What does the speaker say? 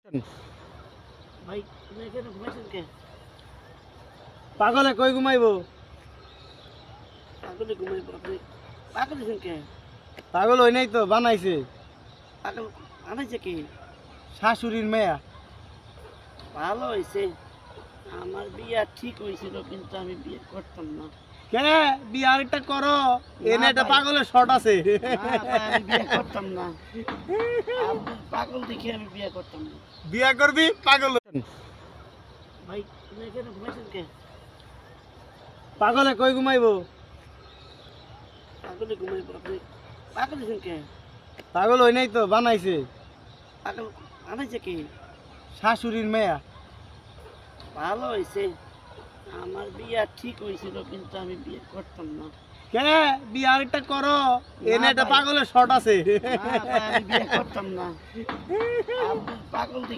ভাই তুমি এখানে ঘুমাইছেন কে? পাগলে কই ঘুমাইবো? পাগলে ঘুমাইবো আপনি? পাগল হয়েছেন কে? পাগল হই নাই তো, বানাইছে পাগল আনাইছে কি? শাশুড়ির মেয়া। ভালো হয়েছে। আমার বিয়া ঠিক হয়েছিল কিন্তু আমি বিয়ে করতাম না। কে বিয়ে আরেকটা করো, এনে না একটা ভাই। পাগলের শট আছে। না ভাই, আমি বিয়ে করতাম না। আপনি পাগল দেখে আমি বিয়ে করতাম না। বিয়া করবি পাগল। ভাই তুমি এখানে ঘুমাইছেন কে? পাগলে কই ঘুমাইবো? পাগলে ঘুমাইবো আপনি? পাগল হয়েছেন কে? পাগল হই নাই তো, বানাইছে পাগল আনাইছে কি? শাশুড়ির মেয়া। ভালো হয়েছে। আমার বিয়া ঠিক হয়েছিল কিন্তু আমি বিয়ে করতাম না। কে বিয়ে আরেকটা করো, এনে না একটা ভাই। পাগলের শট আছে। না ভাই, আমি বিয়ে করতাম না। আপনি পাগল দেখে